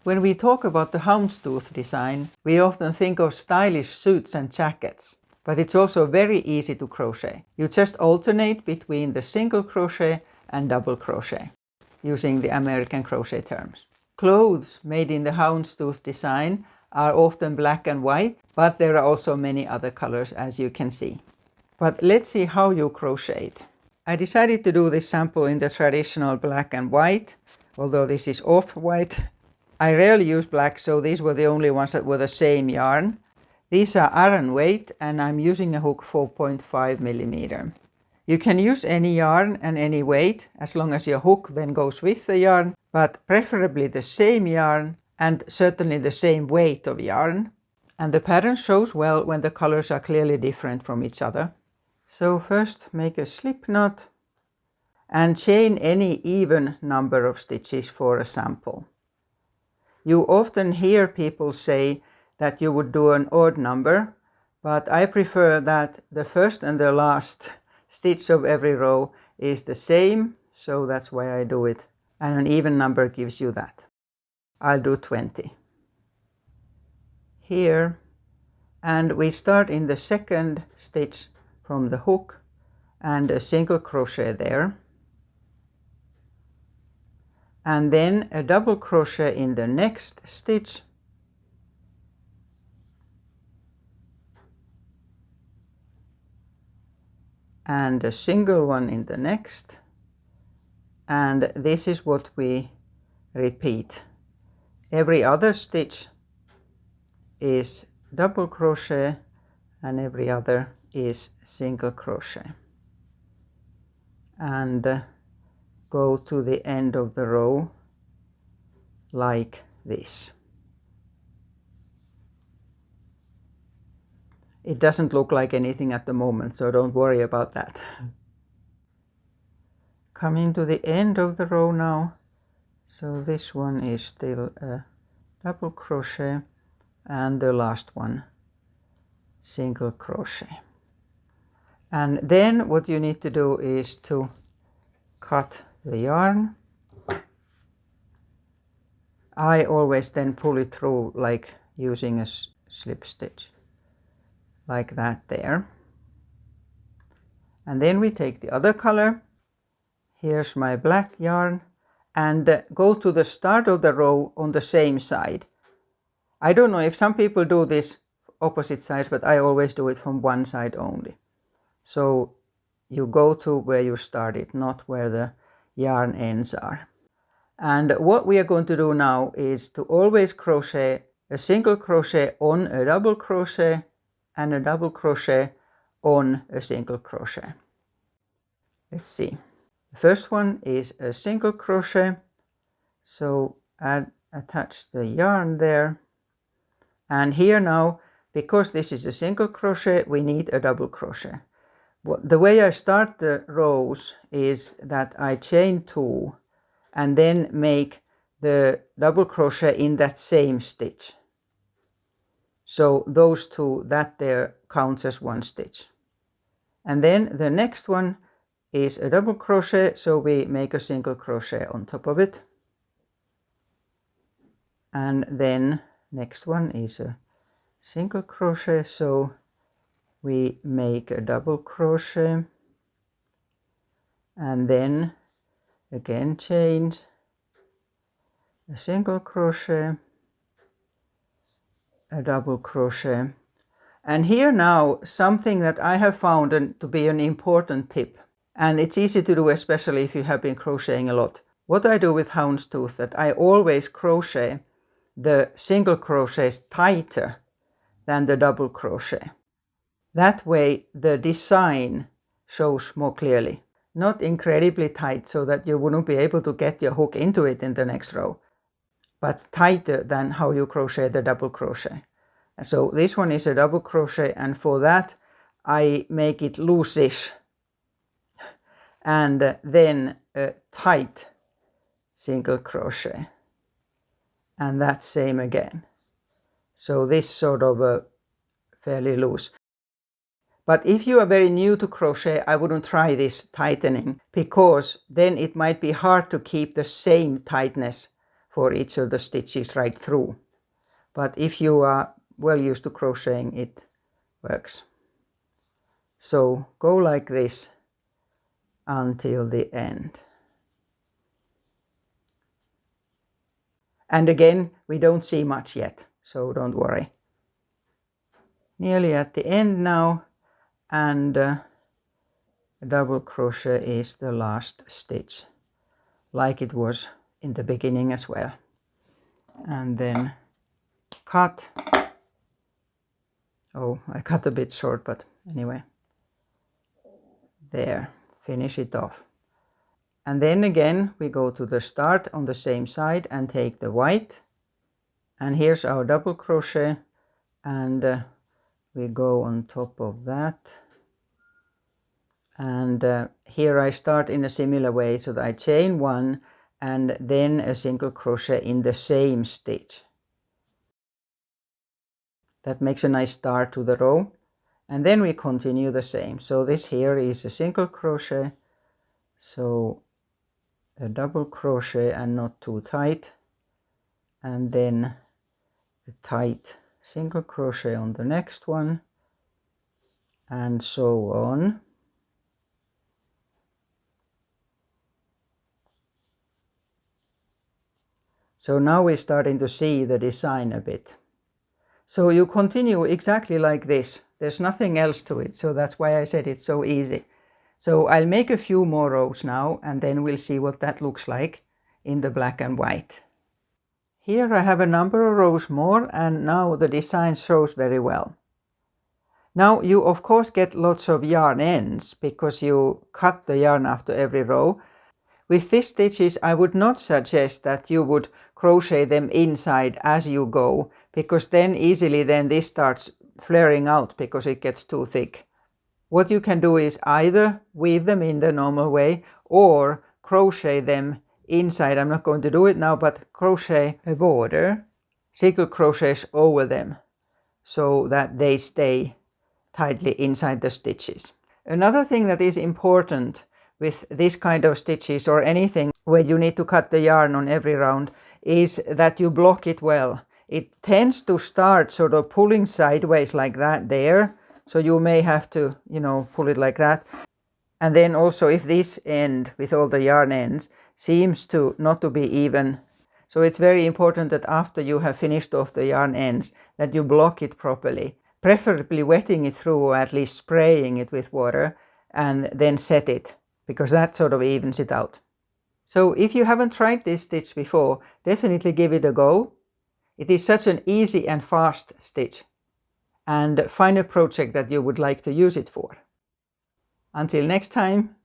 When we talk about the houndstooth design, we often think of stylish suits and jackets, but it's also very easy to crochet. You just alternate between the single crochet and double crochet, using the American crochet terms. Clothes made in the houndstooth design are often black and white, but there are also many other colors, as you can see. But let's see how you crochet it. I decided to do this sample in the traditional black and white, although this is off-white. I rarely use black, so these were the only ones that were the same yarn. These are Aran weight, and I'm using a hook 4.5 millimeter. You can use any yarn and any weight, as long as your hook then goes with the yarn, but preferably the same yarn and certainly the same weight of yarn. And the pattern shows well when the colors are clearly different from each other. So first make a slip knot and chain any even number of stitches for a sample. You often hear people say that you would do an odd number, but I prefer that the first and the last stitch of every row is the same, so that's why I do it. And an even number gives you that. I'll do 20. Here, and we start in the second stitch from the hook and a single crochet there. And then a double crochet in the next stitch. And a single one in the next. And this is what we repeat. Every other stitch is double crochet and every other is single crochet. And go to the end of the row like this. It doesn't look like anything at the moment, so don't worry about that. Coming to the end of the row now. So this one is still a double crochet and the last one single crochet. And then what you need to do is to cut the yarn. I always then pull it through like using a slip stitch, like that there. And then we take the other color. Here's my black yarn, and go to the start of the row on the same side. I don't know if some people do this opposite sides, but I always do it from one side only. So you go to where you started, not where the yarn ends are. And what we are going to do now is to always crochet a single crochet on a double crochet and a double crochet on a single crochet. Let's see. The first one is a single crochet, so attach the yarn there. And here now, because this is a single crochet, we need a double crochet. The way I start the rows is that I chain 2 and then make the double crochet in that same stitch. So those two, that there counts as one stitch. And then the next one is a double crochet, so we make a single crochet on top of it. And then next one is a single crochet, so we make a double crochet and then again chain a single crochet, a double crochet. And here now something that I have found to be an important tip, and it's easy to do especially if you have been crocheting a lot. What I do with houndstooth, that I always crochet the single crochets tighter than the double crochet. That way the design shows more clearly. Not incredibly tight so that you wouldn't be able to get your hook into it in the next row, but tighter than how you crochet the double crochet. And so this one is a double crochet, and for that I make it loose-ish. And then a tight single crochet. And that same again. So this sort of fairly loose. But if you are very new to crochet, I wouldn't try this tightening, because then it might be hard to keep the same tightness for each of the stitches right through. But if you are well used to crocheting, it works. So go like this until the end. And again, we don't see much yet, so don't worry. Nearly at the end now, and a double crochet is the last stitch, like it was in the beginning as well. And then cut. Oh, I cut a bit short, but anyway. There, finish it off. And then again we go to the start on the same side and take the white, and here's our double crochet, and we go on top of that, and here I start in a similar way, so that I chain one and then a single crochet in the same stitch. That makes a nice start to the row, and then we continue the same. So this here is a single crochet, so a double crochet and not too tight, and then a tight single crochet on the next one, and so on. So now we're starting to see the design a bit. So you continue exactly like this. There's nothing else to it, so that's why I said it's so easy. So I'll make a few more rows now, and then we'll see what that looks like in the black and white. Here I have a number of rows more, and now the design shows very well. Now you of course get lots of yarn ends because you cut the yarn after every row. With these stitches I would not suggest that you would crochet them inside as you go, because then easily this starts flaring out because it gets too thick. What you can do is either weave them in the normal way or crochet them inside. I'm not going to do it now, but crochet a border, single crochets over them so that they stay tightly inside the stitches. Another thing that is important with this kind of stitches or anything where you need to cut the yarn on every round is that you block it well. It tends to start sort of pulling sideways like that there, so you may have to, pull it like that. And then also if this end with all the yarn ends seems to not to be even, so it's very important that after you have finished off the yarn ends that you block it properly, preferably wetting it through or at least spraying it with water, and then set it, because that sort of evens it out. So if you haven't tried this stitch before, definitely give it a go. It is such an easy and fast stitch, and find a project that you would like to use it for. Until next time.